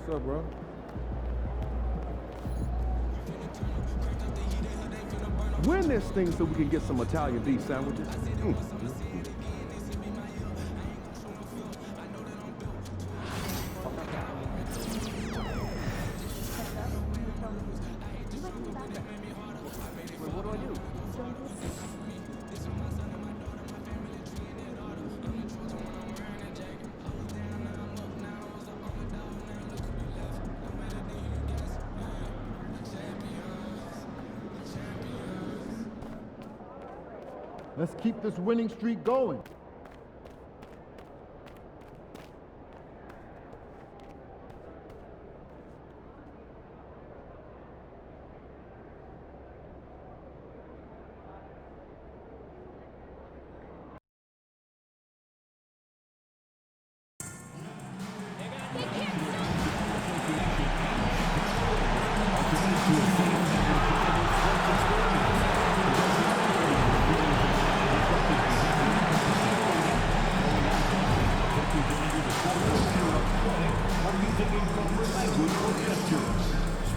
What's up, bro? Win this thing so we can get some Italian beef sandwiches. What do I do? Let's keep this winning streak going.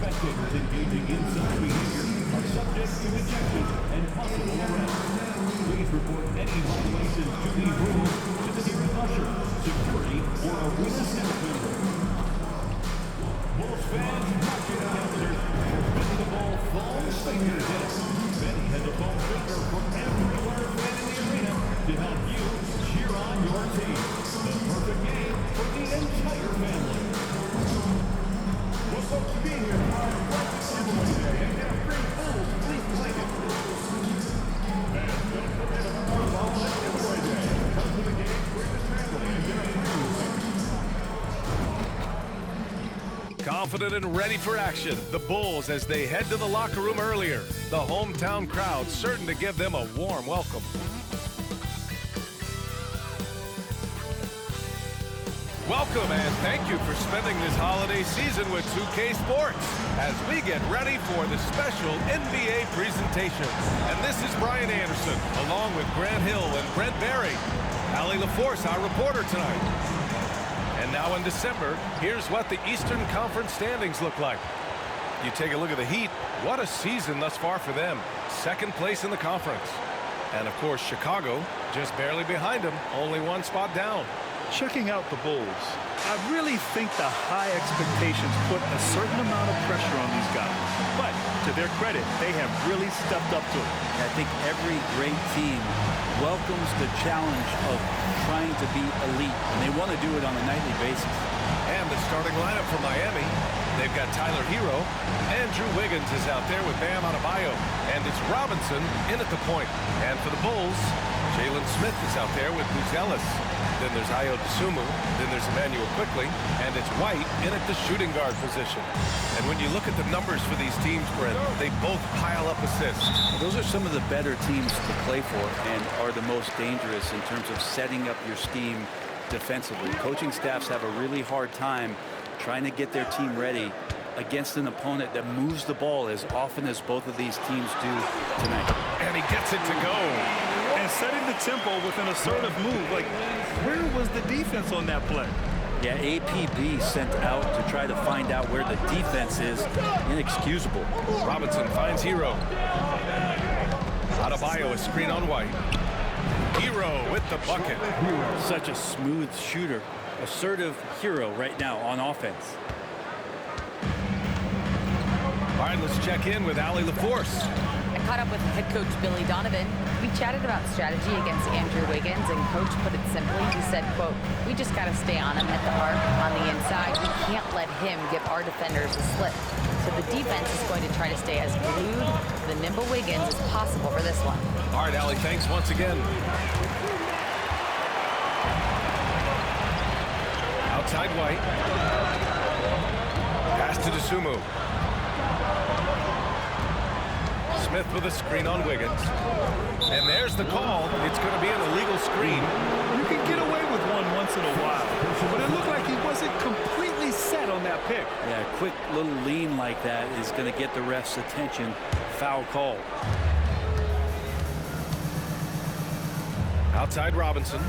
Spectators engaging in such behavior are subject to ejection and possible arrest. Please report any violations to these rules to the nearest usher, security, or arena staff member. Bulls fans, watch it out there. When the ball falls, fingers in. Benny has a foam finger for every Warrior fan in the arena to help you cheer on your team. The perfect game for the entire family. We're supposed to be here on Black Giveaway Day and get a free Bulls fleece blanket. And don't forget about our Black Giveaway Day. Come to the game, bring the family, and get a free. Confident and ready for action, the Bulls as they head to the locker room earlier. The hometown crowd certain to give them a warm welcome. Welcome and thank you for spending this holiday season with 2K Sports as we get ready for the special NBA presentation. And this is Brian Anderson along with Grant Hill and Brent Barry. Allie LaForce, our reporter tonight. And now in December, here's what the Eastern Conference standings look like. You take a look at the Heat, what a season thus far for them. Second place in the conference. And of course, Chicago just barely behind them, only one spot down. Checking out the Bulls, I really think the high expectations put a certain amount of pressure on these guys. But to their credit, they have really stepped up to it. I think every great team welcomes the challenge of trying to be elite, and they want to do it on a nightly basis. And the starting lineup for Miami, they've got Tyler Hero. Andrew Wiggins is out there with Bam Adebayo. And it's Robinson in at the point. And for the Bulls, Jalen Smith is out there with Booz Ellis. Then there's Ayo Dosunmu, then there's Emmanuel Quickley, and it's White in at the shooting guard position. And when you look at the numbers for these teams, Brent, they both pile up assists. Those are some of the better teams to play for and are the most dangerous in terms of setting up your scheme defensively. Coaching staffs have a really hard time trying to get their team ready against an opponent that moves the ball as often as both of these teams do tonight. And he gets it to go. And setting the tempo with an assertive move. Like, where was the defense on that play? Yeah, APB sent out to try to find out where the defense is. Inexcusable. Robinson finds Hero. Adebayo, a screen on White. Hero with the bucket. Such a smooth shooter. Assertive Hero right now on offense. All right, let's check in with Allie LaForce. I caught up with head coach Billy Donovan. We chatted about strategy against Andrew Wiggins, and coach put it simply. He said, quote, "We just got to stay on him at the arc on the inside. We can't let him give our defenders a slip." So the defense is going to try to stay as glued to the nimble Wiggins as possible for this one. All right, Allie, thanks once again. Outside White. Pass to Dosunmu. Smith with a screen on Wiggins. And there's the call. It's going to be an illegal screen. You can get away with one once in a while, but it looked like he wasn't completely set on that pick. Yeah, a quick little lean like that is going to get the ref's attention. Foul call. Outside Robinson.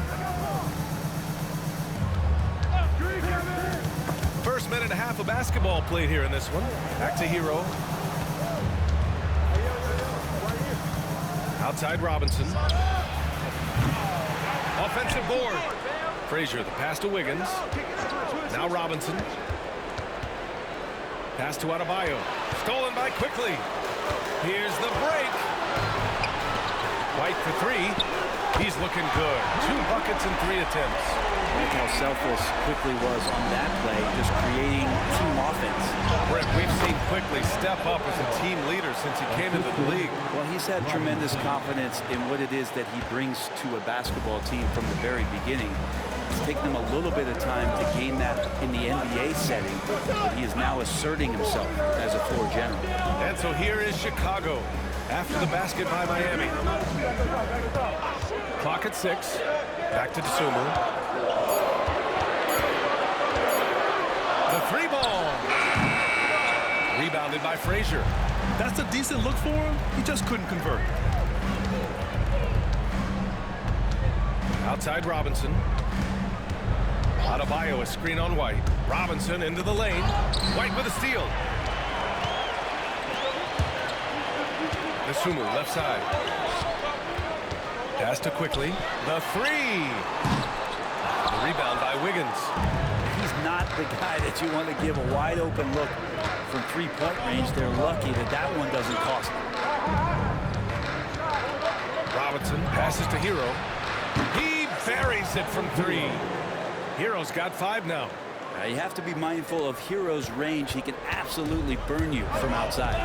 First minute and a half of basketball played here in this one. Back to Hero. Outside Robinson. Offensive board. Frazier, the pass to Wiggins. Now Robinson. Pass to Adebayo. Stolen by Quickly. Here's the break. White for three. He's looking good. 2 buckets and 3 attempts. Look how selfless Quickly was on that play, just creating team offense. Rick, we've seen Quickly step up as a team leader since he came into the league. Well, he's had tremendous confidence in what it is that he brings to a basketball team from the very beginning. It's taken him a little bit of time to gain that in the NBA setting, but he is now asserting himself as a floor general. And so here is Chicago after the basket by Miami. Clock at 6. Back to Dosunmu. The 3 ball. Rebounded by Frazier. That's a decent look for him. He just couldn't convert. Outside Robinson. Adebayo, a screen on White. Robinson into the lane. White with a steal. Dosunmu left side. Pass to Quickly. The 3. The rebound by Wiggins. He's not the guy that you want to give a wide open look from 3-point range. They're lucky that that one doesn't cost them. Robinson passes to Hero. He buries it from 3. Hero's got 5 now. You have to be mindful of Hero's range. He can absolutely burn you from outside.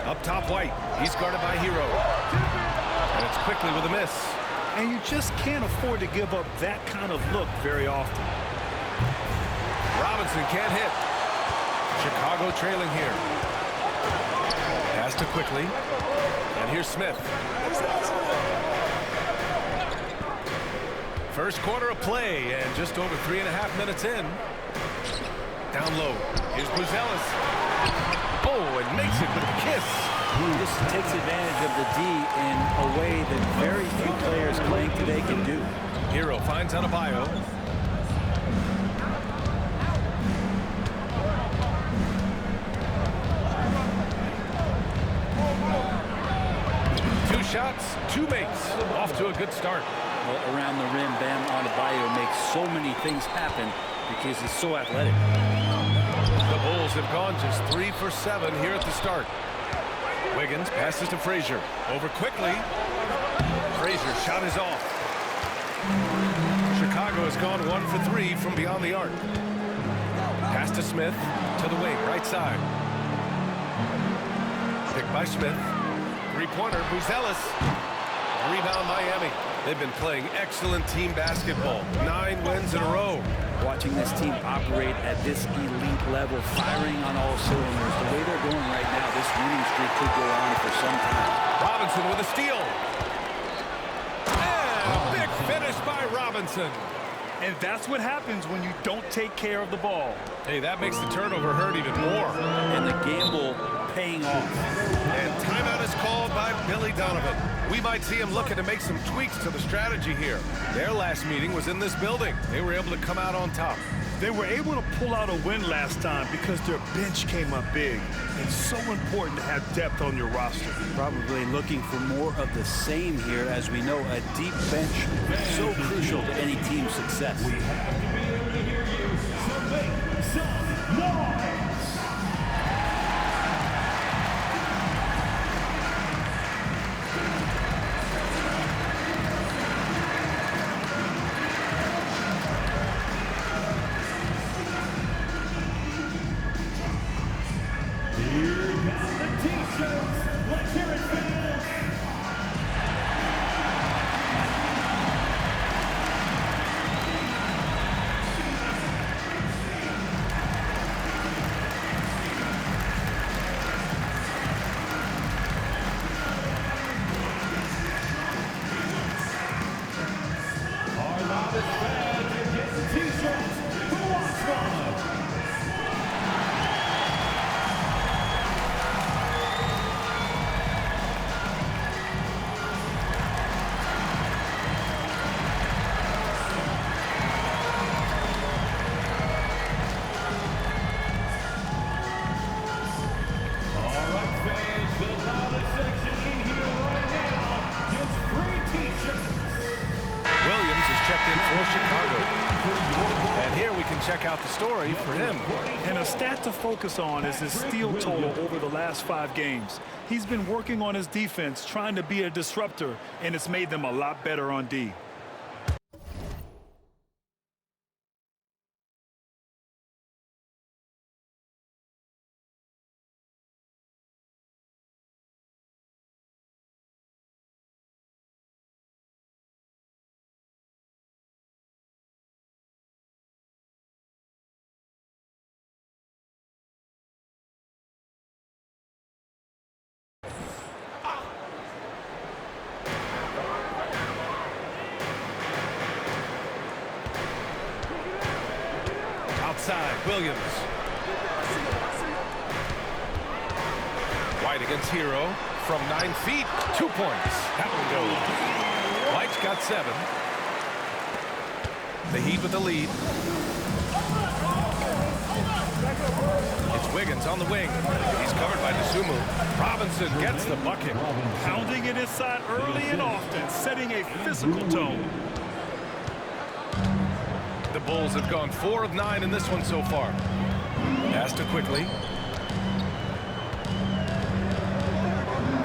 Up top, White. He's guarded by Hero. And it's Quickly with a miss. And you just can't afford to give up that kind of look very often. Robinson can't hit. Chicago trailing here. Pass to Quickly. And here's Smith. First quarter of play, and just over 3.5 minutes in. Down low. Here's Buzelis. Oh, and makes it with a kiss. He just takes advantage of the D in a way that very few players playing today can do. Hero finds Adebayo. Two shots, 2 makes. Off to a good start. Well, around the rim, Bam Adebayo makes so many things happen because he's so athletic. The Bulls have gone just 3 for 7 here at the start. Wiggins passes to Frazier. Over Quickly. Frazier shot is off. Chicago has gone 1 for 3 from beyond the arc. Pass to Smith. To the wing, right side. Picked by Smith. 3-pointer, Buzelis. Rebound Miami. They've been playing excellent team basketball. 9 wins in a row. Watching this team operate at this elite level, firing on all cylinders, the way they're going right now, this winning streak could go on for some time. Robinson with a steal. And a big finish by Robinson. And that's what happens when you don't take care of the ball. Hey, that makes the turnover hurt even more. And the gamble paying off. And timeout is called by Billy Donovan. We might see him looking to make some tweaks to the strategy here. Their last meeting was in this building. They were able to come out on top. They were able to pull out a win last time because their bench came up big. It's so important to have depth on your roster. Probably looking for more of the same here. As we know, a deep bench so crucial to any team's success. We have to be able to hear you, so make some noise. Chicago. And here we can check out the story for him. And a stat to focus on is his steal total over the last 5 games. He's been working on his defense, trying to be a disruptor, and it's made them a lot better on D. Outside, Williams. White against Hero from 9 feet, 2 points. That one goes. White's got 7. The Heat with the lead. It's Wiggins on the wing. He's covered by Dosunmu. Robinson gets the bucket. Pounding it inside early and often, setting a physical tone. The Bulls have gone 4 of 9 in this one so far. Pass to Quickly.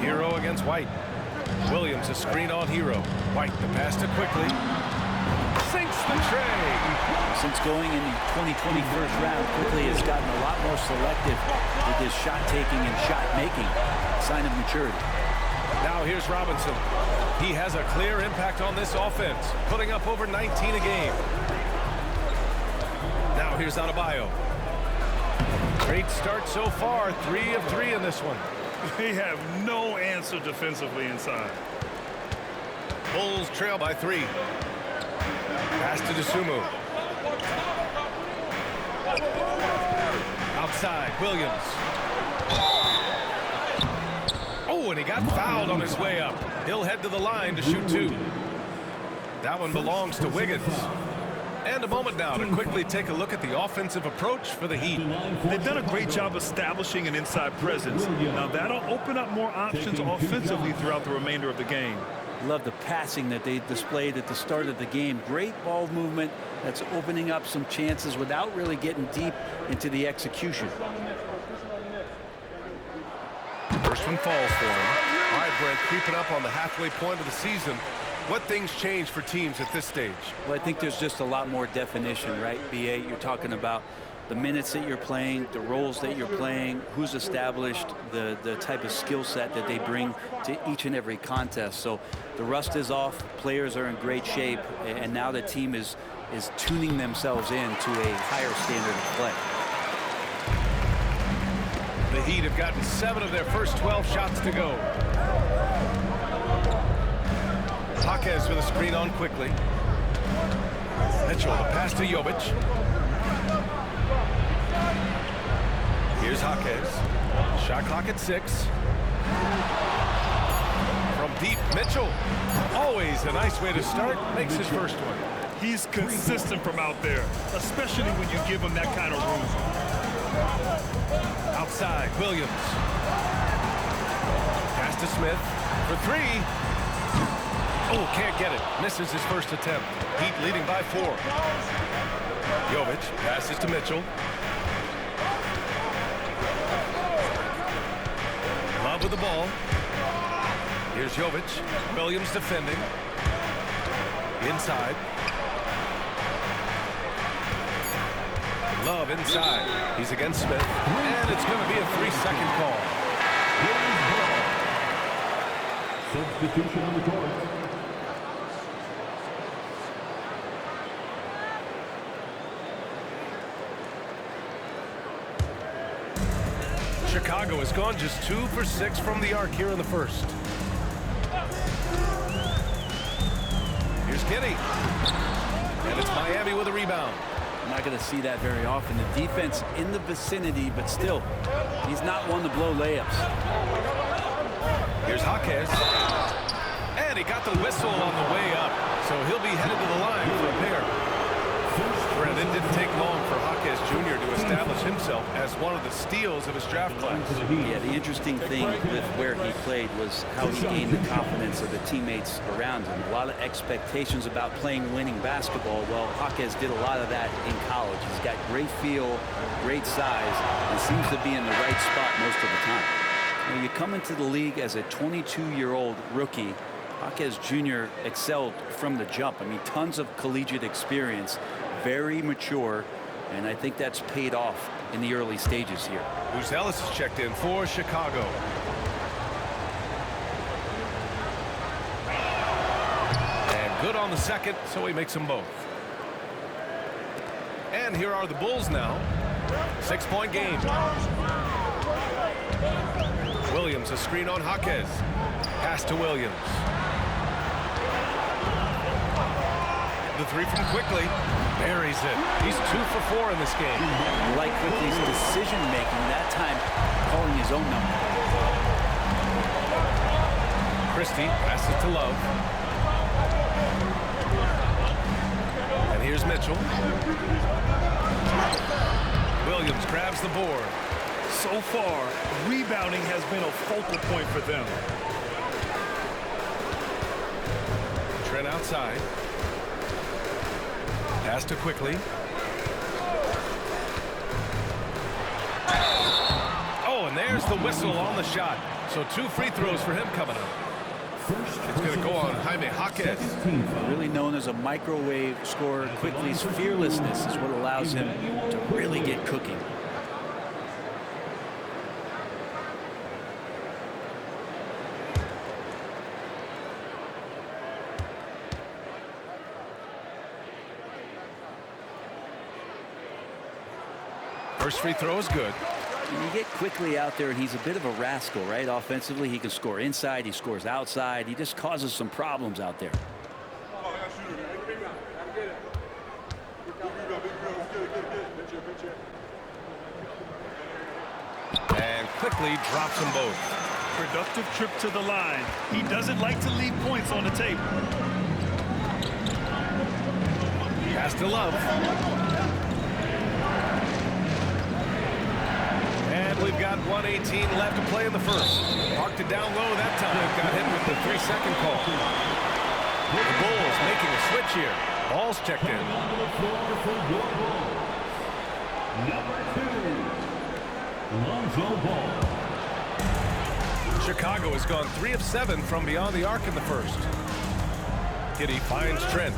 Hero against White. Williams a screen on Hero. White the pass to Quickly. Sinks the tray. Since going in the 2020 first round, Quickly has gotten a lot more selective with his shot taking and shot making. Sign of maturity. Now here's Robinson. He has a clear impact on this offense, putting up over 19 a game. Now here's Adebayo. Great start so far, 3 of 3 in this one. They have no answer defensively inside. Bulls trail by 3. Pass to Dosunmu. Outside, Williams. Oh, and he got fouled on his way up. He'll head to the line to shoot 2. That one belongs to Wiggins. And a moment now to quickly take a look at the offensive approach for the Heat. They've done a great job establishing an inside presence. Now that'll open up more options offensively throughout the remainder of the game. Love the passing that they displayed at the start of the game. Great ball movement that's opening up some chances without really getting deep into the execution. First one falls for him. All right, Brent, creeping up on the halfway point of the season. What things change for teams at this stage? Well, I think there's just a lot more definition, right? B8, you're talking about the minutes that you're playing, the roles that you're playing, who's established, the type of skill set that they bring to each and every contest. So the rust is off, players are in great shape, and now the team is tuning themselves in to a higher standard of play. The Heat have gotten 7 of their first 12 shots to go. Jaquez with a screen on Quickly. Mitchell, the pass to Jovic. Here's Jaquez. Shot clock at 6. From deep, Mitchell. Always a nice way to start. Makes his first one. He's consistent from out there, especially when you give him that kind of room. Outside, Williams. Pass to Smith for 3. Oh, can't get it. Misses his first attempt. Heat leading by 4. Jovic passes to Mitchell. Love with the ball. Here's Jovic. Williams defending. Inside. Love inside. He's against Smith. And it's going to be a 3-second call. Substitution on the court. Chicago has gone just 2 for 6 from the arc here in the first. Here's Giddey. And it's Miami with a rebound. I'm not going to see that very often. The defense in the vicinity, but still, he's not one to blow layups. Here's Jaquez. And he got the whistle on the way up. So he'll be headed to the line for a pair. Brent, it didn't take long for Jaquez Jr. to establish himself as one of the steals of his draft class. Yeah, the interesting thing with where he played was how he gained the confidence of the teammates around him. A lot of expectations about playing winning basketball. Well, Jaquez did a lot of that in college. He's got great feel, great size, and seems to be in the right spot most of the time. When you come into the league as a 22-year-old rookie, Jaquez Jr. excelled from the jump. I mean, tons of collegiate experience, very mature, and I think that's paid off in the early stages here. Bruce Ellis is checked in for Chicago. And good on the second, so he makes them both. And here are the Bulls now. 6-point game. Williams, a screen on Jaquez. Pass to Williams. The three from Quickly. Buries it. He's 2 for 4 in this game. Like Quickly's decision-making, that time calling his own number. Christie passes to Love. And here's Mitchell. Williams grabs the board. So far, rebounding has been a focal point for them. Trent outside. Pass to Quickly. Oh, and there's the whistle on the shot. So 2 free throws for him coming up. It's going to go on Jaime Jaquez. Really known as a microwave scorer, Quickly's fearlessness is what allows him to really get cooking. First free throw is good. And you get Quickly out there, and he's a bit of a rascal, right? Offensively, he can score inside, he scores outside. He just causes some problems out there. And Quickly drops them both. Productive trip to the line. He doesn't like to leave points on the table. Pass to Love. And we've got 1:18 left to play in the first. Parked it down low that time. Got hit with the 3-second call. The Bulls making a switch here. Ball's checked in. Lonzo Ball. Chicago has gone 3 of 7 from beyond the arc in the first. Giddey finds Trent.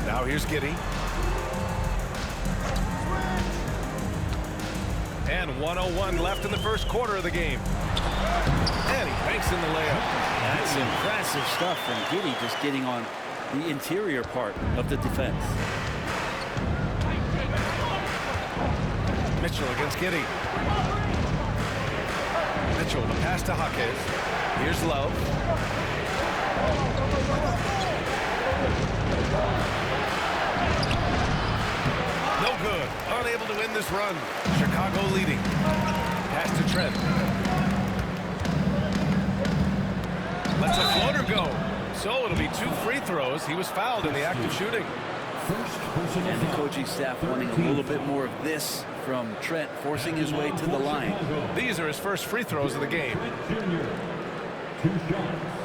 Now here's Giddey. And 1:01 left in the first quarter of the game. And he banks in the layup. That's impressive stuff from Giddey, just getting on the interior part of the defense. Mitchell against Giddey. Mitchell, the pass to Jaquez. Here's Love. No good. Unable to win this run. Chicago leading. Pass to Trent. Lets a floater go. So it'll be 2 free throws. He was fouled in the act of shooting. And the coaching staff wanting a little bit more of this from Trent, forcing his way to the line. These are his first free throws of the game. Junior. 2 shots.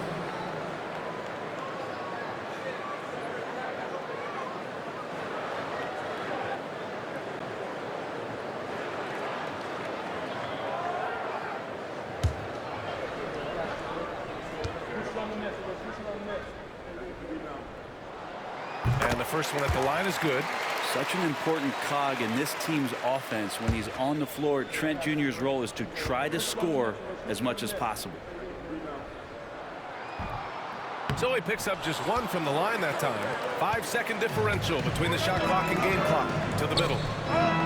And the first one at the line is good. Such an important cog in this team's offense when he's on the floor. Trent Jr.'s role is to try to score as much as possible. So he picks up just 1 from the line that time. 5-second differential between the shot clock and game clock to the middle.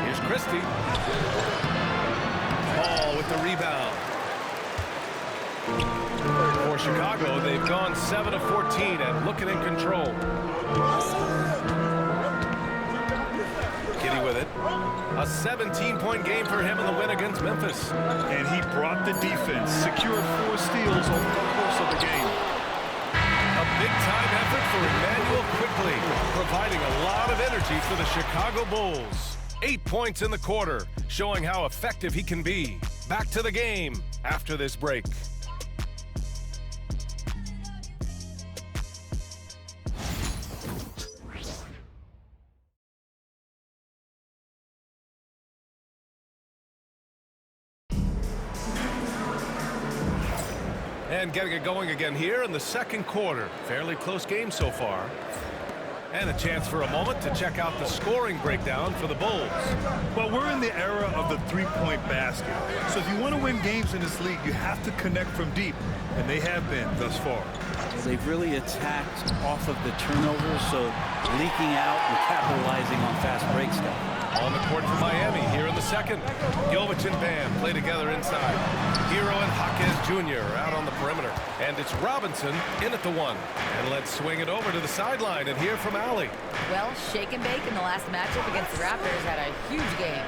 Here's Christie. Ball with the rebound. For Chicago, they've gone 7 of 14 and looking in control. Giddey with it. A 17-point game for him in the win against Memphis. And he brought the defense, secured 4 steals over the course of the game. A big-time effort for Emmanuel Quickly. for the Chicago Bulls. 8 points in the quarter, showing how effective he can be. Back to the game after this break. And getting it going again here in the second quarter. Fairly close game so far. And a chance for a moment to check out the scoring breakdown for the Bulls. Well, we're in the era of the three-point basket. So if you want to win games in this league, you have to connect from deep. And they have been thus far. They've really attacked off of the turnovers, so leaking out and capitalizing on fast break stuff. On the court for Miami here in the second. Jovic and Bam play together inside. Hero and Jaquez Jr. are out on the perimeter. And it's Robinson in at the one. And let's swing it over to the sideline and hear from Allie. Well, shake and bake in the last matchup against the Raptors had a huge game.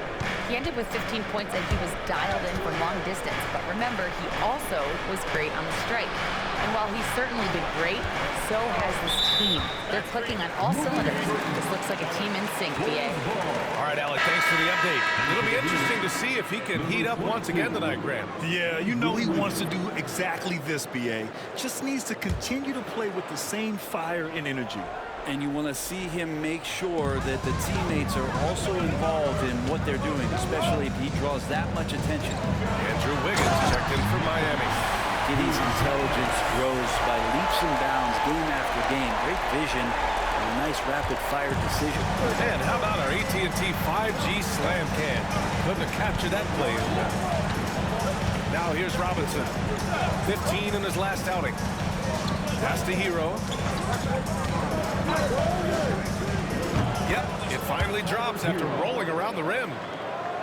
He ended with 15 points and he was dialed in from long distance. But remember, he also was great on the strike. And while he's certainly been great, so has this team. They're clicking on all cylinders. This looks like a team in sync, BA. All right, Allie, thanks for the update. It'll be interesting to see if he can heat up once again tonight, Graham. Yeah, you know he wants to do exactly this, BA. Just needs to continue to play with the same fire and energy. And you want to see him make sure that the teammates are also involved in what they're doing, especially if he draws that much attention. Andrew Wiggins checked in for Miami. Giddey's intelligence grows by leaps and bounds game after game. Great vision and a nice rapid-fire decision. And how about our AT&T 5G Slam Cam? Couldn't have captured that play. Now here's Robinson. 15 in his last outing. Pass to Hero. Yep, it finally drops after rolling around the rim.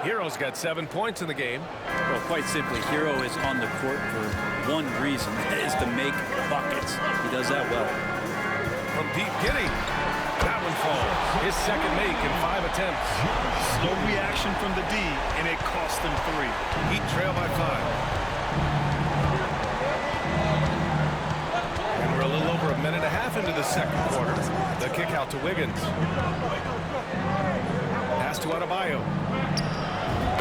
Hero's got 7 points in the game. Well, quite simply, Hero is on the court for one reason, that is to make buckets. He does that well. From Pete Giddey. That one falls. His second make in 5 attempts. Slow reaction from the D, and it cost them 3. Heat trail by 5. And we're a little over a minute and a half into the second quarter. The kick out to Wiggins. Pass to Adebayo.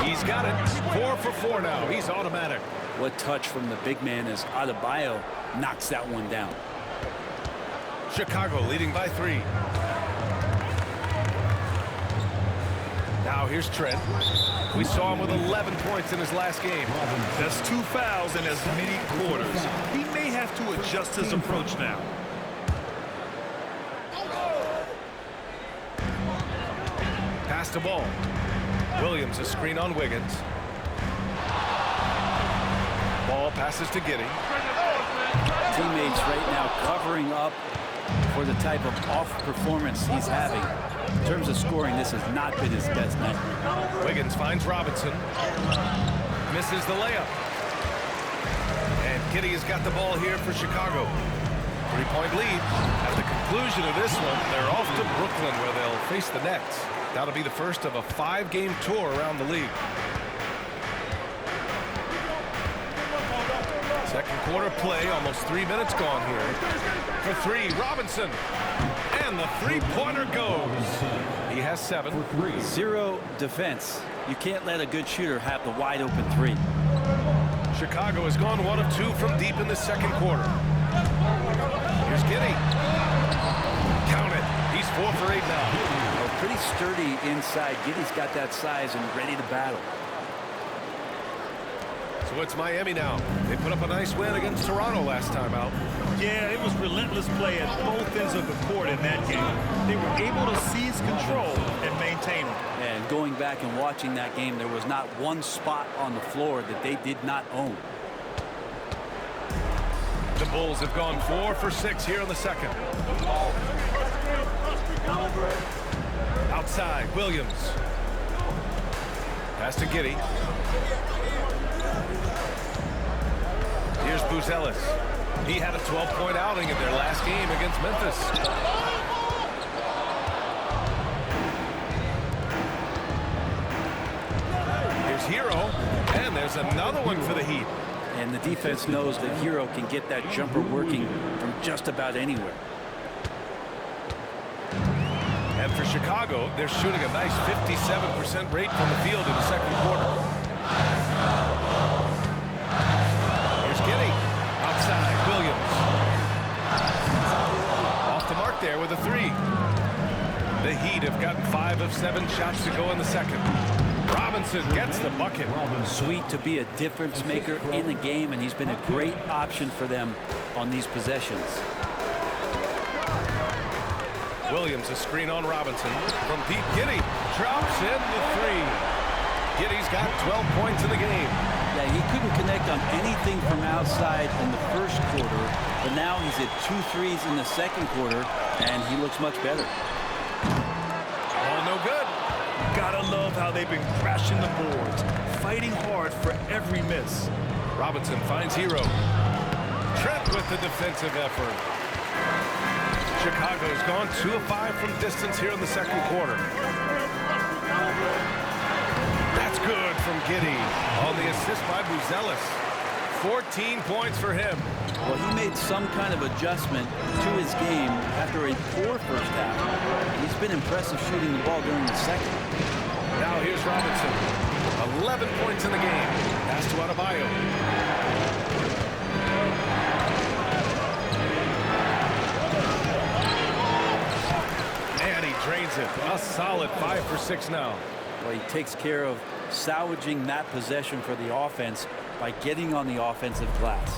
He's got it. 4 for 4 now. He's automatic. What touch from the big man as Adebayo knocks that one down. Chicago leading by 3. Now here's Trent. We saw him with 11 points in his last game. That's 2 fouls in as many quarters. He may have to adjust his approach now. Pass the ball. Williams a screen on Wiggins. Ball passes to Giddey. Teammates right now covering up for the type of off performance he's having. In terms of scoring, this has not been his best night. Wiggins finds Robinson. Misses the layup. And Giddey has got the ball here for Chicago. 3-point lead. At the conclusion of this one, they're off to Brooklyn where they'll face the Nets. That'll be the first of a 5-game tour around the league. Second quarter play, almost 3 minutes gone here. For 3, Robinson. And the three-pointer goes. He has 7. Zero defense. You can't let a good shooter have the wide-open 3. Chicago has gone 1 of 2 from deep in the second quarter. Here's Giddey. Count it. He's 4 for 8 now. Pretty sturdy inside. Giddey's got that size and ready to battle. So it's Miami now. They put up a nice win against Toronto last time out. Yeah, it was relentless play at both ends of the court in that game. They were able to seize control and maintain it. And going back and watching that game, there was not one spot on the floor that they did not own. The Bulls have gone 4 for 6 here in the second. Outside, Williams. Pass to Giddey. Here's Buzelis. He had a 12-point outing in their last game against Memphis. Here's Hero, and there's another one for the Heat. And the defense knows that Hero can get that jumper working from just about anywhere. And for Chicago, they're shooting a nice 57% rate from the field in the second quarter. Here's Giddey. Outside, Williams. Off the mark there with a three. The Heat have gotten 5 of 7 shots to go in the second. Robinson gets the bucket. Sweet to be a difference maker in the game, and he's been a great option for them on these possessions. Williams, a screen on Robinson. From deep, Giddey drops in the three. Giddey's got 12 points in the game. Yeah, he couldn't connect on anything from outside in the first quarter, but now he's at 2 threes in the second quarter, and he looks much better. Oh, no good. Gotta love how they've been crashing the boards, fighting hard for every miss. Robinson finds Hero. Trent with the defensive effort. Chicago's gone 2 of 5 from distance here in the second quarter. That's good from Giddey on the assist by Buzelis. 14 points for him. Well, he made some kind of adjustment to his game after a poor first half. He's been impressive shooting the ball during the second. Now here's Robinson. 11 points in the game. Pass to Adebayo. And he drains it. A solid 5 for 6 now. Well, he takes care of salvaging that possession for the offense by getting on the offensive glass.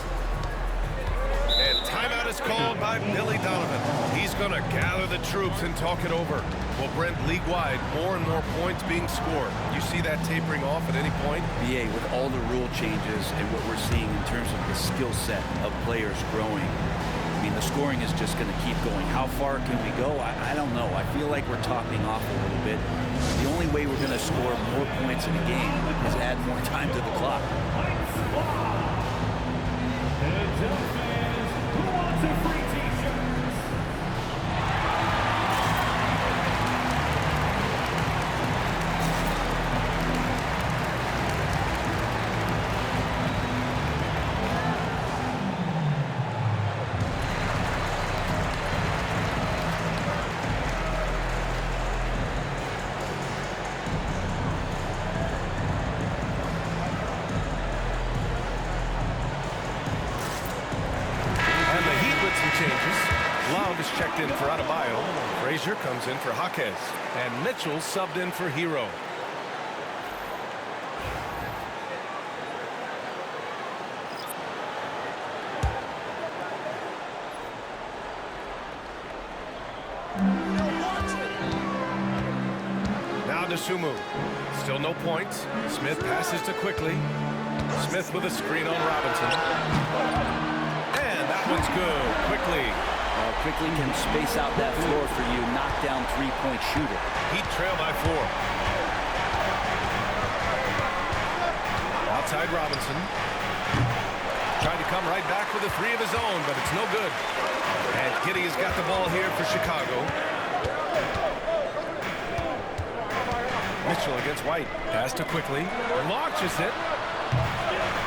And timeout is called by Billy Donovan. He's going to gather the troops and talk it over. Well, Brent, league-wide, more and more points being scored. You see that tapering off at any point? BA, with all the rule changes and what we're seeing in terms of the skill set of players growing, I mean, the scoring is just going to keep going. How far can we go? I don't know. I feel like we're topping off a little bit. The only way we're going to score more points in a game is add more time to the clock. Checked in for Adebayo. Frazier comes in for Jaquez. And Mitchell subbed in for Hero. Now to Sumu. Still no points. Smith passes to Quickly. Smith with a screen on Robinson. And that one's good. Quickly. Quickly can space out that floor for you, knock down three-point shooter. Heat trail by 4. Outside Robinson. Trying to come right back with a 3 of his own, but it's no good. And Giddey has got the ball here for Chicago. Mitchell against White. Pass to Quickly. Launches it.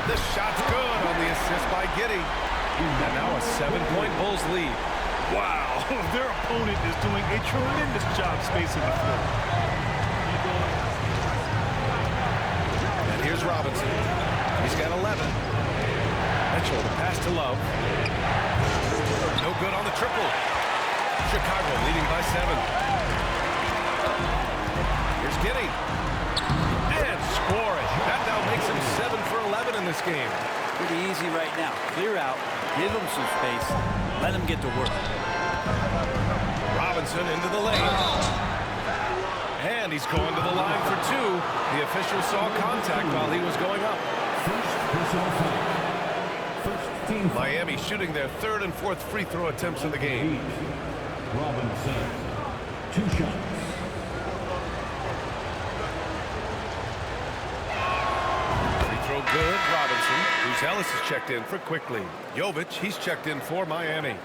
The shot's good on the assist by Giddey. And now a 7-point Bulls lead. Wow, their opponent is doing a tremendous job spacing the floor. And here's Robinson. He's got 11. Mitchell, the pass to Love. No good on the triple. Chicago leading by 7. Here's Giddey. And scoring. That now makes him 7 for 11 in this game. Pretty easy right now. Clear out, give him some space, let him get to work. Robinson into the lane. And he's going to the line for 2. The official saw contact while he was going up. Miami shooting their 3rd and 4th free throw attempts in the game. Robinson, 2 shots. Good, Robinson. Buzelis is checked in for Quickly. Jovic, he's checked in for Miami.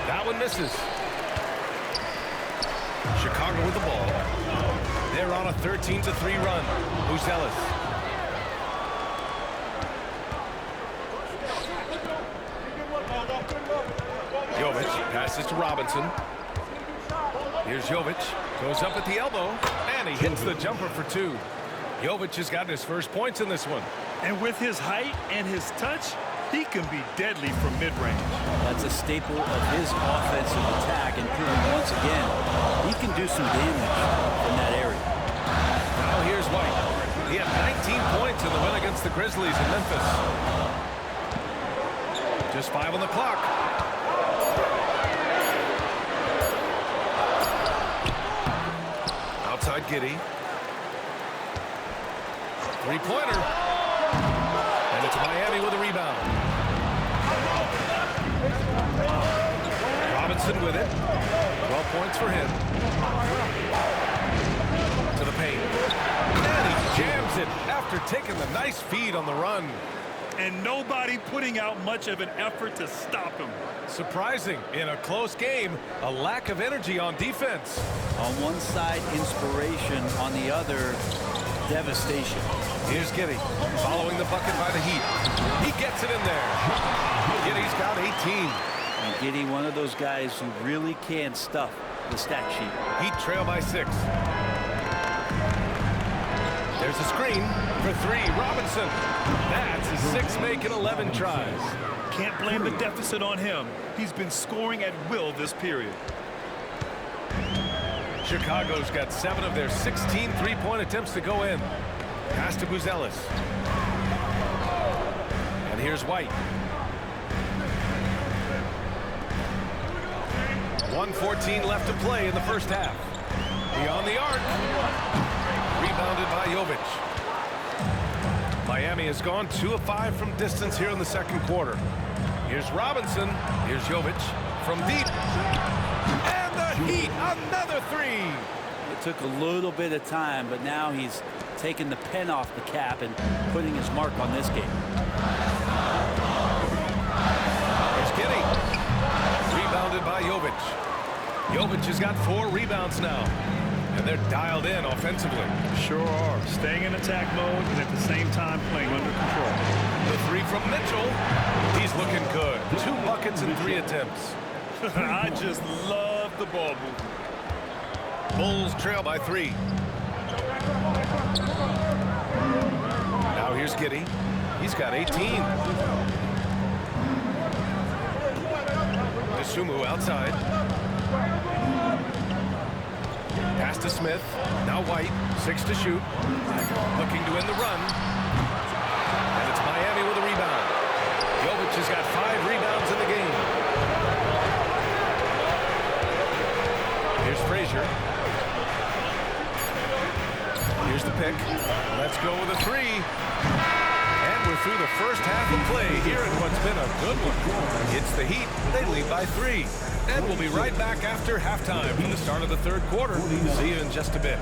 That one misses. Chicago with the ball. They're on a 13-3 run. Buzelis. Jovic passes to Robinson. Here's Jovic. Goes up at the elbow, and he hits the jumper for 2. Jovic has gotten his first points in this one. And with his height and his touch, he can be deadly from mid-range. That's a staple of his offensive attack, and proving once again he can do some damage in that area. Now here's White. He had 19 points in the win against the Grizzlies in Memphis. Just 5 on the clock. Outside Giddey. Three-pointer. And it's Miami with a rebound. Robinson with it. 12 points for him. To the paint. And he jams it after taking the nice feed on the run. And nobody putting out much of an effort to stop him. Surprising in a close game, a lack of energy on defense. On one side, inspiration. On the other, devastation. Here's Giddey following the bucket by the Heat. He gets it in there. Giddey's got 18. And Giddey, one of those guys who really can stuff the stat sheet. Heat trail by 6. There's a screen for 3. Robinson. That's his 6th make in 11 tries. Can't blame the deficit on him. He's been scoring at will this period. Chicago's got 7 of their 16 three-point attempts to go in. Pass to Buzelis. And here's White. 1:14 left to play in the first half. Beyond the arc. Rebounded by Jovic. Miami has gone 2 of 5 from distance here in the second quarter. Here's Robinson. Here's Jovic from deep. And the Heat, another 3. It took a little bit of time, but now he's taking the pen off the cap and putting his mark on this game. Here's Giddey. Rebounded by Jovic. Jovic has got 4 rebounds now. And they're dialed in offensively. Sure are. Staying in attack mode and at the same time playing under control. The 3 from Mitchell. He's looking good. 2 buckets in 3 attempts. I just love the ball movement. Bulls trail by 3. Now here's Giddey. He's got 18. Dosunmu outside. Pass to Smith. Now White. 6 to shoot. Looking to win the run. And it's Miami with a rebound. Jovic has got 5 rebounds in the game. Here's Frazier. Here's the pick. Let's go with a 3. And we're through the first half of play here in what's been a good one. It's the Heat. They lead by 3. And we'll be right back after halftime for the start of the third quarter. See you in just a bit.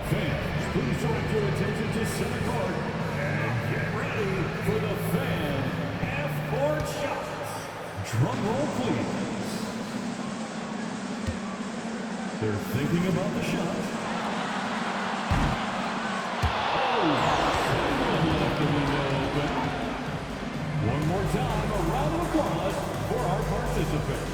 Fans, please direct your attention to center court and get ready for the fan half-court shots. Drum roll, please. They're thinking about the shot. One more time, a round of applause for our participants.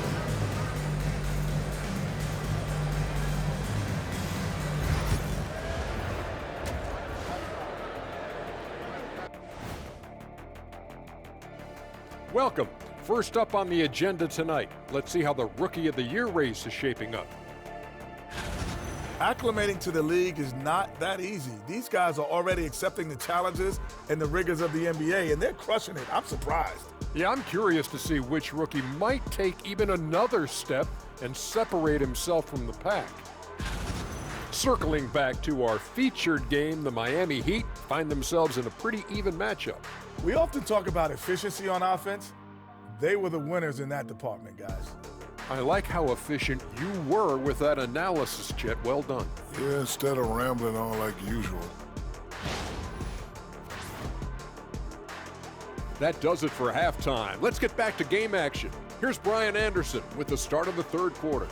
Welcome. First up on the agenda tonight, let's see how the Rookie of the Year race is shaping up. Acclimating to the league is not that easy. These guys are already accepting the challenges and the rigors of the NBA, and they're crushing it. I'm surprised. Yeah, I'm curious to see which rookie might take even another step and separate himself from the pack. Circling back to our featured game, the Miami Heat find themselves in a pretty even matchup. We often talk about efficiency on offense. They were the winners in that department, guys. I like how efficient you were with that analysis, Chet. Well done. Yeah, instead of rambling on like usual. That does it for halftime. Let's get back to game action. Here's Brian Anderson with the start of the third quarter.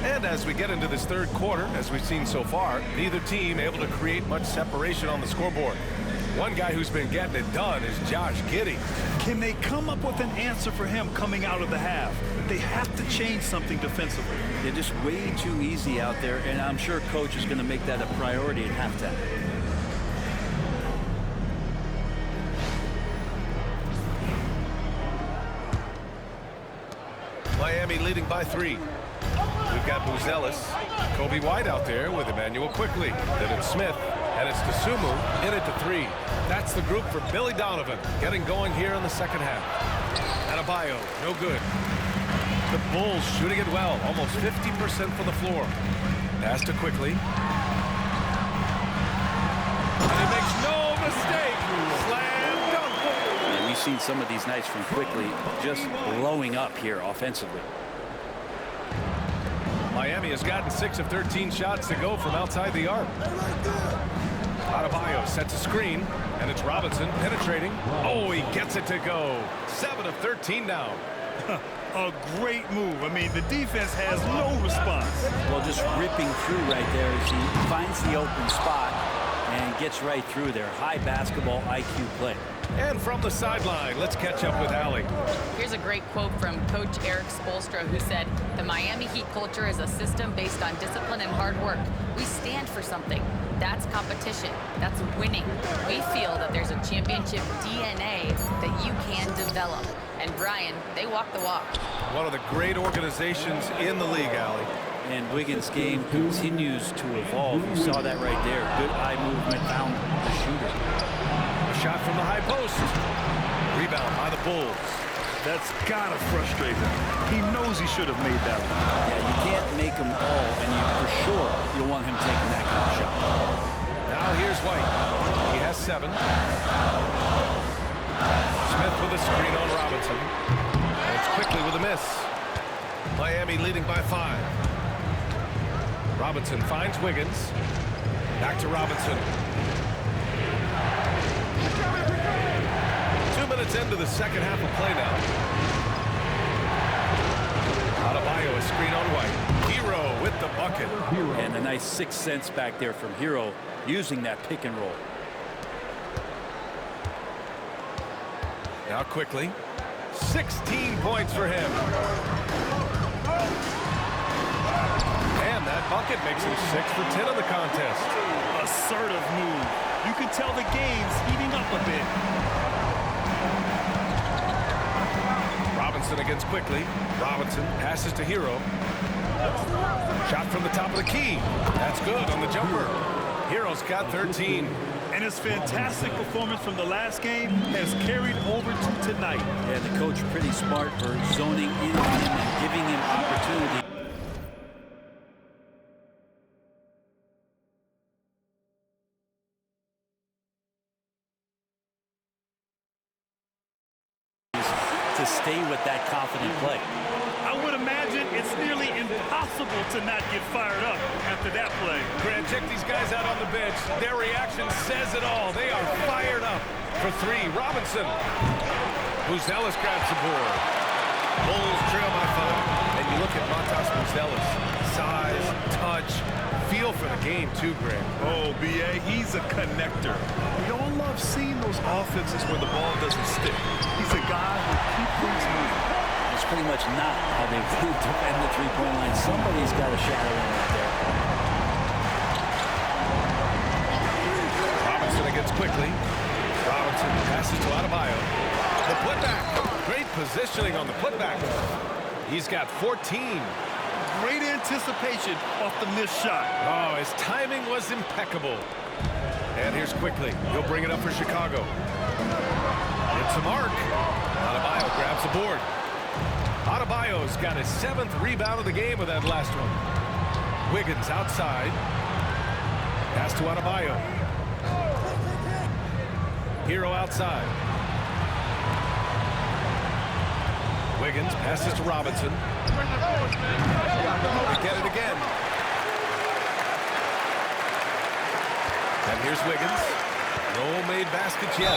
And as we get into this third quarter, as we've seen so far, neither team able to create much separation on the scoreboard. One guy who's been getting it done is Josh Giddey. Can they come up with an answer for him coming out of the half? They have to change something defensively. They're just way too easy out there, and I'm sure coach is going to make that a priority at halftime. Miami leading by 3. We've got Buzelis, Kobe White out there with Emmanuel Quickly. Then it's Smith, and it's Dosunmu in it to 3. That's the group for Billy Donovan, getting going here in the second half. Adebayo, no good. The Bulls shooting it well, almost 50% from the floor. Pass to Quickly. And he makes no mistake. Slam dunk. And we've seen some of these nights from Quickly just blowing up here offensively. Miami has gotten 6 of 13 shots to go from outside the arc. Adebayo sets a screen, and it's Robinson penetrating. Oh, he gets it to go. 7 of 13 now. A great move. I mean, the defense has no response. Well, just ripping through right there as he finds the open spot and gets right through there. High basketball IQ play. And from the sideline, let's catch up with Allie. Here's a great quote from Coach Eric Spoelstra, who said, "The Miami Heat culture is a system based on discipline and hard work. We stand for something. That's competition. That's winning. We feel that there's a championship DNA that you can develop." And Brian, they walk the walk. One of the great organizations in the league, Allie. And Wiggins' game continues to evolve. You saw that right there. Good eye movement, found the shooter. A shot from the high post. Rebound by the Bulls. That's gotta frustrate him. He knows he should have made that one. Yeah, you can't make them all, and for sure you want him taking that kind of shot. Now here's White. He has 7. Smith with a screen on Robinson. And it's Quickly with a miss. Miami leading by 5. Robinson finds Wiggins. Back to Robinson. 2 minutes into the second half of play now. Adebayo, a screen on White. Hero with the bucket. And a nice 6 cents back there from Hero using that pick and roll. Now Quickly. 16 points for him. And that bucket makes him 6 for 10 in the contest. Assertive move. You can tell the game's heating up a bit. Robinson against Quickly. Robinson passes to Hero. Shot from the top of the key. That's good on the jumper. Hero's got 13. And his fantastic performance from the last game has carried over to tonight. Yeah, the coach pretty smart for zoning in on him and giving him opportunity. To stay with that confident play. I would imagine it's nearly impossible to not get fired up after that play. Grant, check these guys out on the bench. Their reaction says it all. They are fired up for 3. Robinson. Buzelis grabs the board. Bulls trail by 5. And you look at Montas Buzelis. Size, touch, feel for the game too, Grant. Oh, B.A., he's a connector. We all love seeing those offenses where the ball doesn't stick. He's a guy who keeps things moving. It's pretty much not how they defend the three-point line. Somebody's got a shadow in right there. Robinson against Quickly. Robinson passes to Adebayo. The putback. Great positioning on the putback. He's got 14. Great anticipation off the missed shot. Oh, his timing was impeccable. And here's Quickly. He'll bring it up for Chicago. It's a mark. Adebayo grabs the board. Adebayo's got his 7th rebound of the game with that last one. Wiggins outside. Pass to Adebayo. Hero outside. Wiggins passes to Robinson. They get it again. And here's Wiggins. No made baskets yet.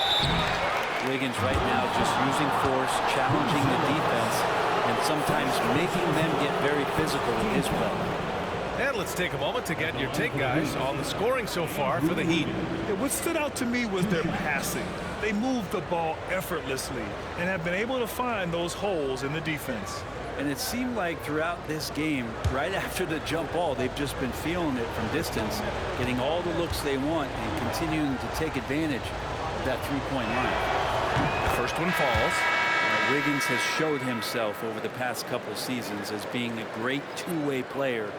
Wiggins right now just using force, challenging the defense, and sometimes making them get very physical with his play. And let's take a moment to get your take, guys, on the scoring so far for the Heat. Yeah, what stood out to me was their passing. They moved the ball effortlessly and have been able to find those holes in the defense. And it seemed like throughout this game, right after the jump ball, they've just been feeling it from distance, getting all the looks they want and continuing to take advantage of that three-point line. First one falls. Wiggins has showed himself over the past couple of seasons as being a great two-way player.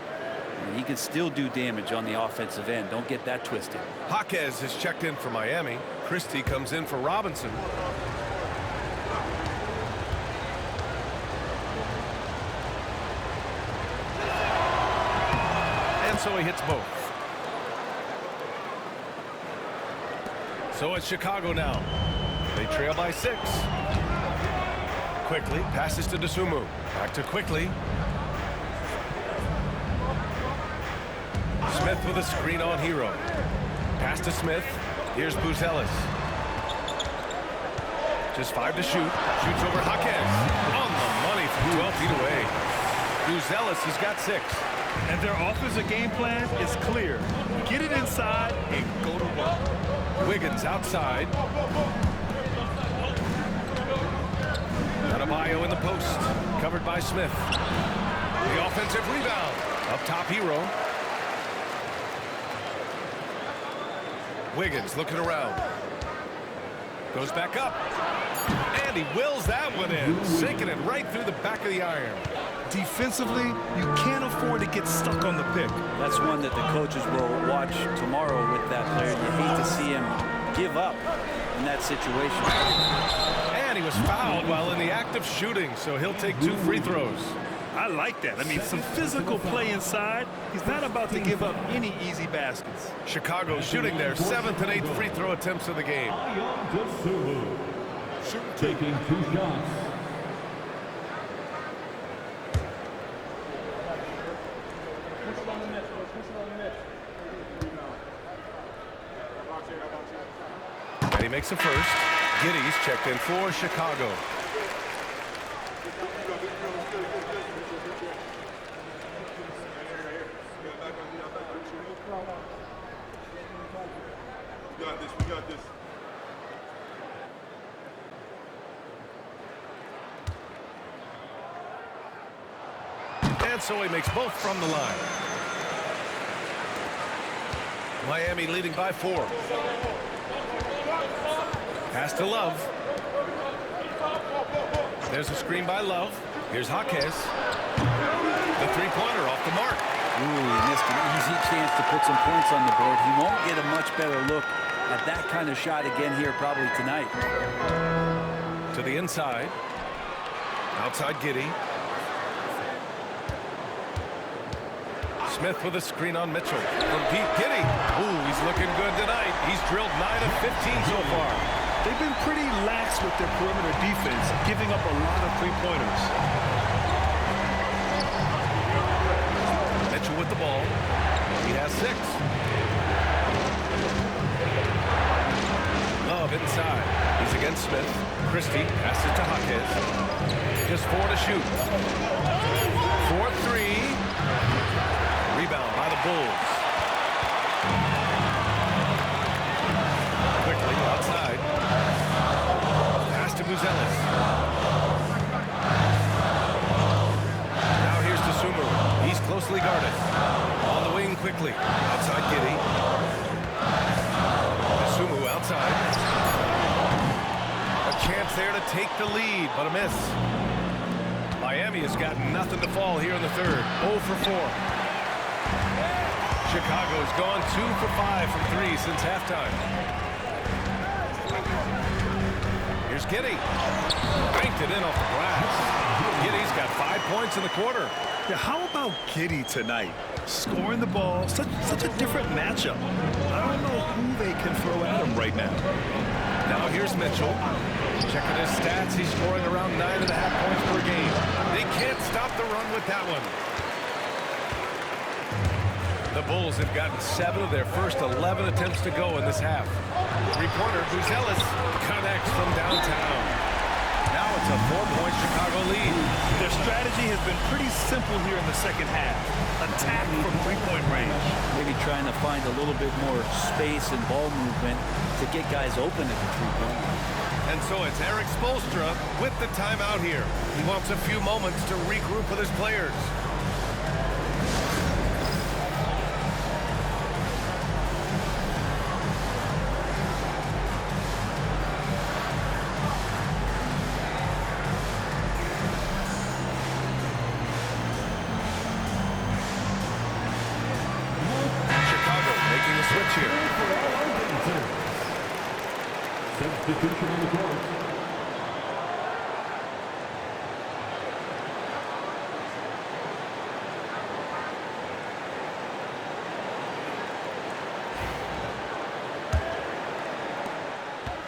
And he can still do damage on the offensive end. Don't get that twisted. Jaquez has checked in for Miami. Christie comes in for Robinson. And so he hits both. So it's Chicago now. They trail by 6. Quickly passes to Dosunmu. Back to Quickly. Smith with a screen on Hero. Pass to Smith. Here's Buzelis. Just 5 to shoot. Shoots over Jaquez. On the money from 12 feet away. Buzelis has got 6. And their offensive game plan is clear. Get it inside and go to work. Wiggins outside. Adebayo in the post. Covered by Smith. The offensive rebound. Up top, Hero. Wiggins looking around. Goes back up. And he wills that one in. Sinking it right through the back of the iron. Defensively, you can't afford to get stuck on the pick. That's one that the coaches will watch tomorrow with that player. You hate to see him give up in that situation. And he was fouled while in the act of shooting, so he'll take 2 free throws. I like that. I mean, some physical play inside. He's not about to give up any easy baskets. Chicago shooting their 7th and 8th free throw attempts of the game. Taking 2 shots. And he makes a first. Giddy's checked in for Chicago. We got this. And so he makes both from the line. Miami leading by 4. Pass to Love. There's a screen by Love. Here's Jaquez. The three-pointer off the mark. Ooh, he missed an easy chance to put some points on the board. He won't get a much better look at that kind of shot again here probably tonight. To the inside. Outside Giddey. Smith with a screen on Mitchell. From Pete Giddey. Ooh, he's looking good tonight. He's drilled 9 of 15 so far. They've been pretty lax with their perimeter defense, giving up a lot of three-pointers. Mitchell with the ball. He has 6. Love inside. He's against Smith. Christie passes to Jaquez. Just 4 to shoot. 4-3. Rebound by the Bulls. Quickly outside. Pass to Buzelis. Now here's Dosunmu. He's closely guarded. On the wing quickly. Outside Giddey. Dosunmu outside. A chance there to take the lead, but a miss. Miami has got nothing to fall here in the third. 0 for 4. Chicago's gone 2 for 5 from 3 since halftime. Here's Giddey. Banked it in off the glass. Giddey's got 5 points in the quarter. Yeah, how about Giddey tonight? Scoring the ball, such a different matchup. I don't know who they can throw at him right now. Now here's Mitchell. Checking his stats, he's scoring around 9.5 points per game. on with that one. The Bulls have gotten 7 of their first 11 attempts to go in this half. Three-pointer, Buzelis connects from downtown. Now it's a 4-point Chicago lead. Their strategy has been pretty simple here in the second half. Attack from three-point range. Maybe trying to find a little bit more space and ball movement to get guys open at the three-point line. And so it's Eric Spoelstra with the timeout here. He wants a few moments to regroup with his players. Chicago making a switch here. Substitution on the court.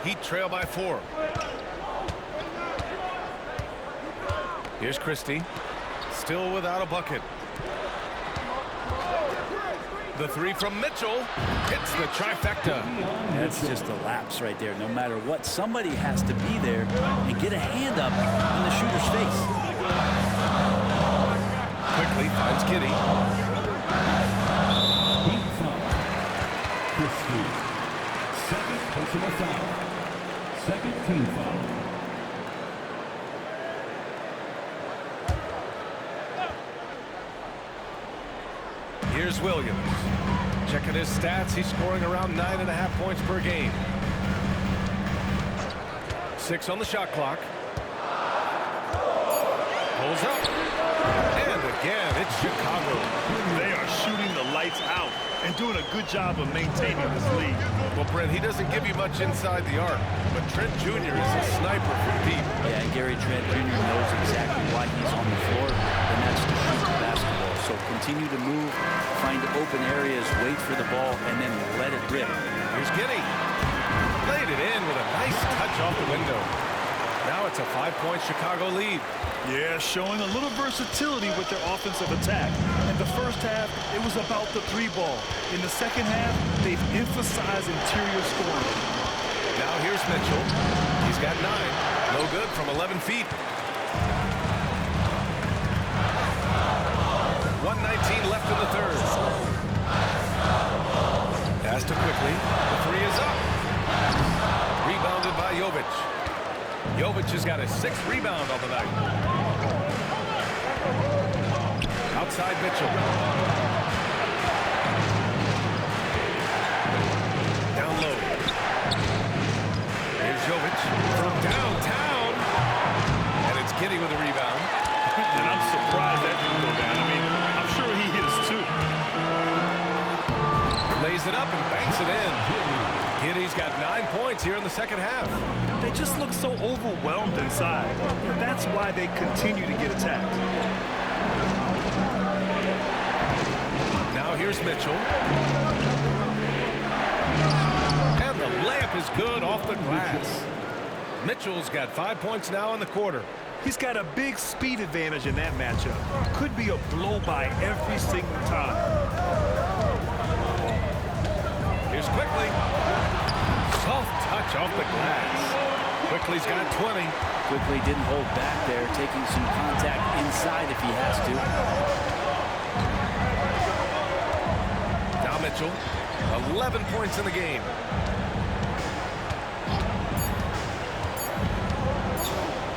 Heat trail by 4. Here's Christie. Still without a bucket. The three from Mitchell hits the trifecta. That's just a lapse right there. No matter what, somebody has to be there and get a hand up in the shooter's face. Quickly finds Giddey. Heat foul. Christie. Second personal foul. Second team foul. Here's Williams. Checking his stats, he's scoring around 9.5 points per game. 6 on the shot clock. Pulls up. And again, it's Chicago. They are shooting the lights out and doing a good job of maintaining this lead. Well, Brent, he doesn't give you much inside the arc, but Trent Jr. is a sniper from deep. Yeah, Gary Trent Jr. knows exactly why he's on the floor, and that's to shoot the basketball. So continue to move, find open areas, wait for the ball, and then let it rip. Here's Giddey. Laid it in with a nice touch off the window. Now it's a 5-point Chicago lead. Yeah, showing a little versatility with their offensive attack. In the first half, it was about the three ball. In the second half, they've emphasized interior scoring. Now here's Mitchell. He's got 9. No good from 11 feet. 1:19 left in the third. Pass to Quickly. The three is up. Rebounded by Jovic. Jovic has got a 6th rebound on the night. Outside Mitchell. Down low. Here's Jovic from downtown. And it's Giddey with a rebound. And I'm surprised that didn't go down. I mean, I'm sure he hit his 2. Lays it up and banks it in. Giddey's got 9 points here in the second half. They just look so overwhelmed inside. And that's why they continue to get attacked. Now here's Mitchell. And the layup is good off the glass. Mitchell's got 5 points now in the quarter. He's got a big speed advantage in that matchup. Could be a blow-by every single time. Here's Quickly. Soft touch off the glass. Quickly's got 20. Quickly didn't hold back there, taking some contact inside if he has to. Now Mitchell, 11 points in the game.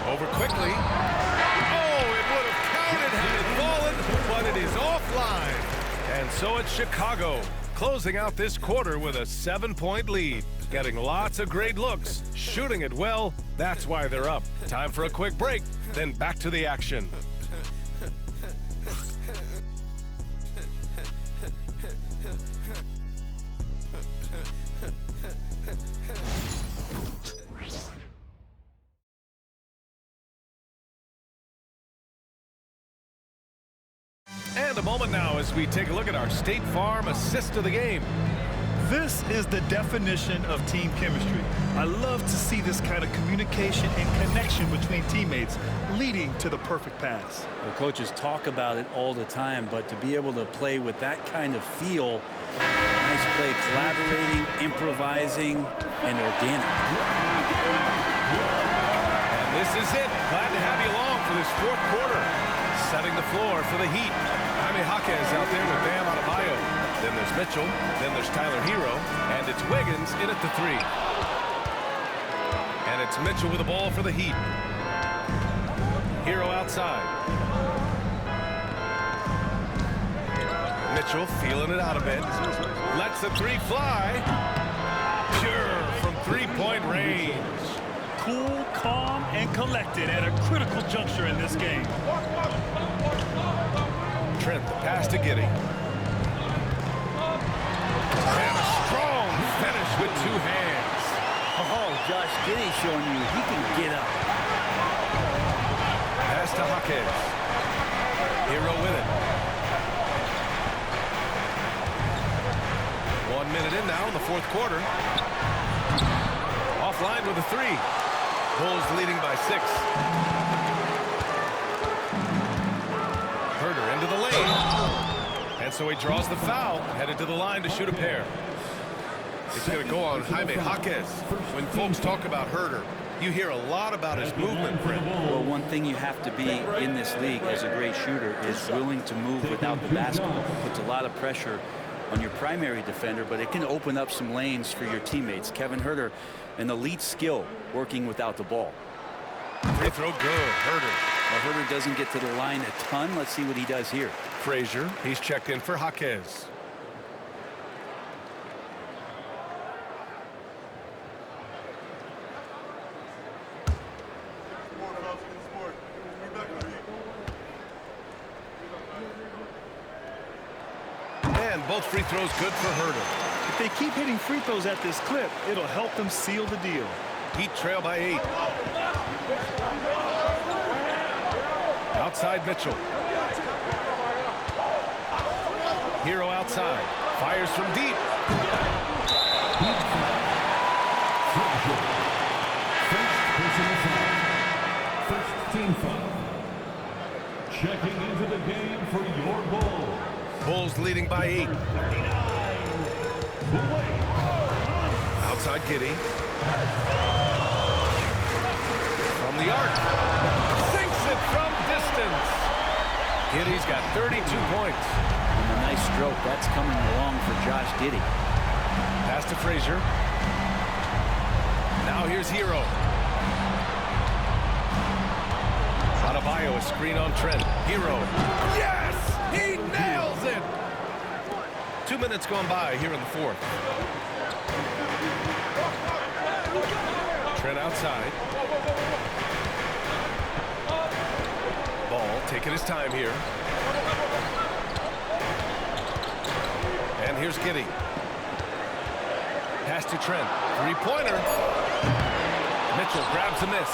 Over Quickly. Oh, it would have counted had it fallen, but it is offline. And so it's Chicago, closing out this quarter with a 7-point lead. Getting lots of great looks, shooting it well. That's why they're up. Time for a quick break, then back to the action. And a moment now as we take a look at our State Farm assist of the game. This is the definition of team chemistry. I love to see this kind of communication and connection between teammates leading to the perfect pass. The coaches talk about it all the time, but to be able to play with that kind of feel, nice play, collaborating, improvising, and organic. And this is it. Glad to have you along for this fourth quarter. Setting the floor for the Heat. Jaime Jaquez out there with Bam Adebayo. Then there's Mitchell. Then there's Tyler Hero. And it's Wiggins in at the three. And it's Mitchell with the ball for the Heat. Hero outside. Mitchell feeling it out a bit. Lets the three fly. Sure, from three-point range. Cool, calm, and collected at a critical juncture in this game. Trent, the pass to Giddey. And a strong finish with two hands. Oh, Josh Giddey showing you he can get up. Pass to Jaquez. Hero with it. 1 minute in now in the fourth quarter. Offline with a three. Bulls leading by 6. Herder into the lane. And so he draws the foul, headed to the line to shoot a pair. It's going to go on Jaime Jaquez. When folks talk about Herder, you hear a lot about his movement, Brent. Well, one thing you have to be in this league as a great shooter is willing to move without the basketball. It puts a lot of pressure on your primary defender, but it can open up some lanes for your teammates. Kevin Herder, an elite skill working without the ball. Free throw good. Herder. Well, Herder doesn't get to the line a ton. Let's see what he does here. Frazier, he's checked in for Jaquez. And both free throws good for Herder. If they keep hitting free throws at this clip, it'll help them seal the deal. Heat trail by 8. Outside Mitchell. Hero outside. Fires from deep. First team foul. Checking into the game for your Bulls. Bulls leading by 8. Outside Giddey. From the arc. Sinks it from distance. Giddey's got 32 points. And a nice stroke. That's coming along for Josh Giddey. Pass to Frazier. Now here's Hero. Adebayo, a screen on Trent. Hero. Yes! He nails it! 2 minutes gone by here in the fourth. Trent outside. Ball taking his time here. And here's Giddey. Pass to Trent. Three-pointer. Mitchell grabs a miss.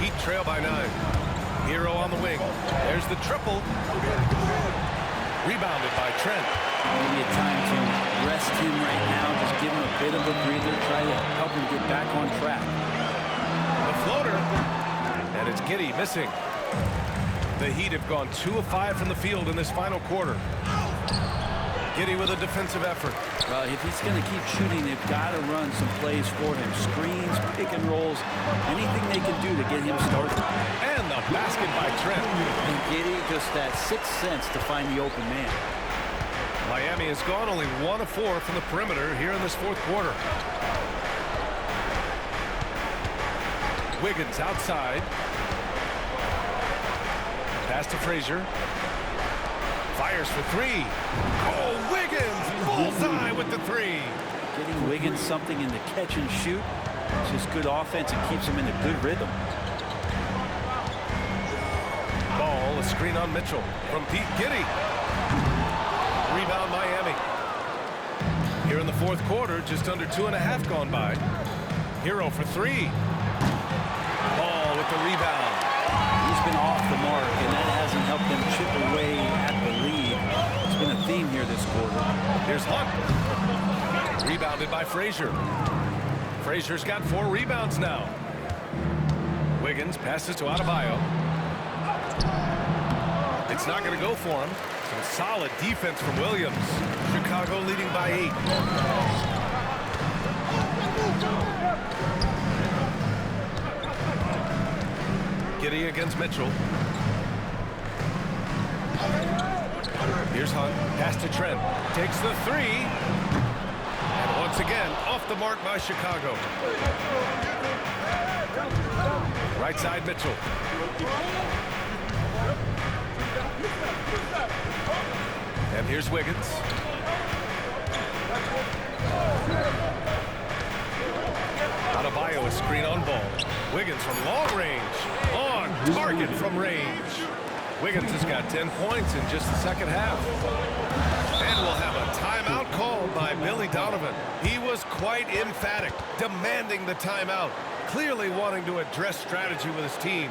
Heat trail by 9. Hero on the wing. There's the triple. Rebounded by Trent. Maybe a time to rest him right now. Just give him a bit of a breather. Try to help him get back on track. The floater. And it's Giddey missing. The Heat have gone 2 of 5 from the field in this final quarter. Giddey with a defensive effort. Well, if he's going to keep shooting, they've got to run some plays for him. Screens, pick and rolls, anything they can do to get him started. And the basket by Trent. And Giddey just that sixth sense to find the open man. Miami has gone only 1 of 4 from the perimeter here in this fourth quarter. Wiggins outside. Pass to Frazier. Fires for 3. Oh, Wiggins! Bullseye with the 3. Getting Wiggins something in the catch and shoot. It's just good offense. It keeps him in a good rhythm. Ball, a screen on Mitchell from Pete Giddey. Rebound Miami. Here in the fourth quarter, just under 2.5 gone by. Hero for 3. Ball with the rebound. He's been off the mark, and that hasn't helped them chip away at the lead. It's been a theme here here this quarter. Here's Hunt. Rebounded by Frazier. Frazier's got 4 rebounds now. Wiggins passes to Adebayo. It's not going to go for him. Some solid defense from Williams. Chicago leading by 8. Giddey against Mitchell. Here's Hunt. Pass to Trent. Takes the 3. And once again, off the mark by Chicago. Right side, Mitchell. And here's Wiggins. Adebayo, a screen on ball. Wiggins from long range. On target from range. Wiggins has got 10 points in just the second half. And we'll have a timeout called by Billy Donovan. He was quite emphatic, demanding the timeout, clearly wanting to address strategy with his team.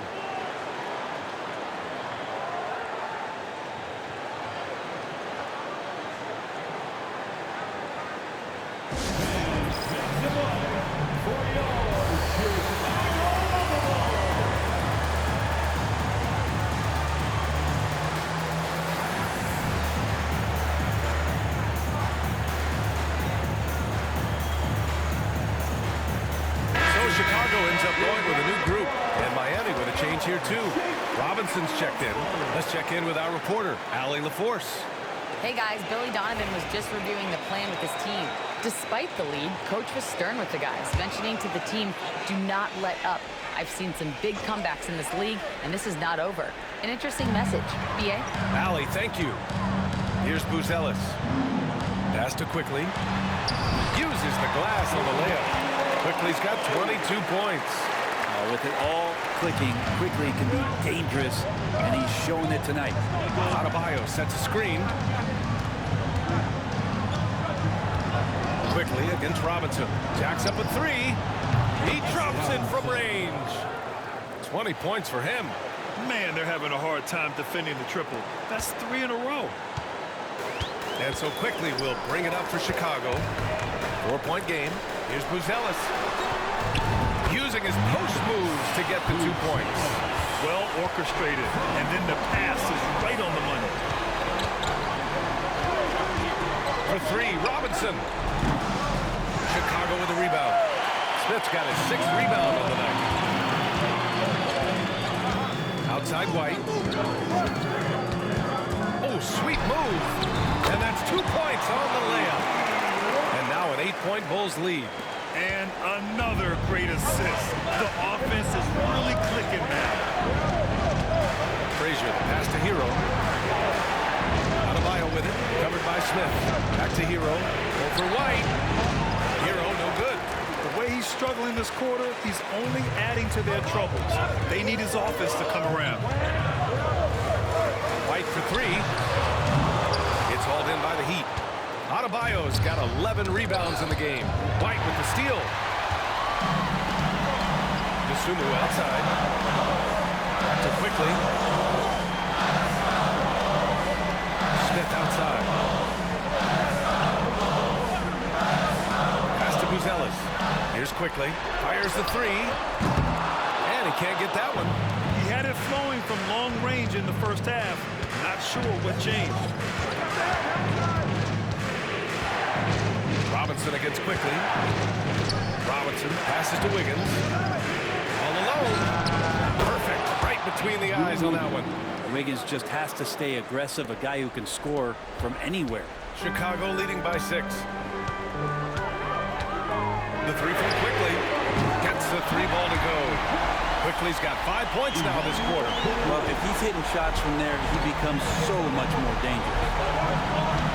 Chicago ends up going with a new group, and Miami with a change here too. Robinson's checked in. Let's check in with our reporter, Allie LaForce. Hey guys, Billy Donovan was just reviewing the plan with his team. Despite the lead, coach was stern with the guys, mentioning to the team, do not let up. I've seen some big comebacks in this league, and this is not over. An interesting message. B.A.? Allie, thank you. Here's Buzelis. Pass to Quickly. Uses the glass on the layup. Quickly's got 22 points. With it all clicking, Quickly can be dangerous, and he's showing it tonight. Adebayo sets a screen. Quickly against Robinson. Jacks up a 3. He drops it from range. 20 points for him. Man, they're having a hard time defending the triple. That's 3 in a row. And so Quickly will bring it up for Chicago. 4-point game. Here's Buzelis. Using his post moves to get the 2 points. Well orchestrated. And then the pass is right on the money. For 3, Robinson. Chicago with a rebound. Smith's got his 6th rebound on the night. Outside White. Oh, sweet move. And that's 2 points on the layup. And now an 8-point Bulls lead. And another great assist. The offense is really clicking now. Frazier, the pass to Hero. Adebayo with it, covered by Smith. Back to Hero. Over White. Hero, no good. The way he's struggling this quarter, he's only adding to their troubles. They need his offense to come around. White for 3. It's hauled in by the Heat. Adebayo's got 11 rebounds in the game. White with the steal. Dosunmu outside. Back to Quickly. Smith outside. Pass to Buzelis. Here's Quickly. Fires the 3. And he can't get that one. He had it flowing from long range in the first half. Not sure what changed. Robinson against Quickly. Robinson passes to Wiggins. All alone. Perfect. Right between the eyes on that one. Wiggins just has to stay aggressive, a guy who can score from anywhere. Chicago leading by 6. The 3 from Quickly. Gets the 3 ball to go. Quickly's got 5 points now this quarter. Well, if he's hitting shots from there, he becomes so much more dangerous.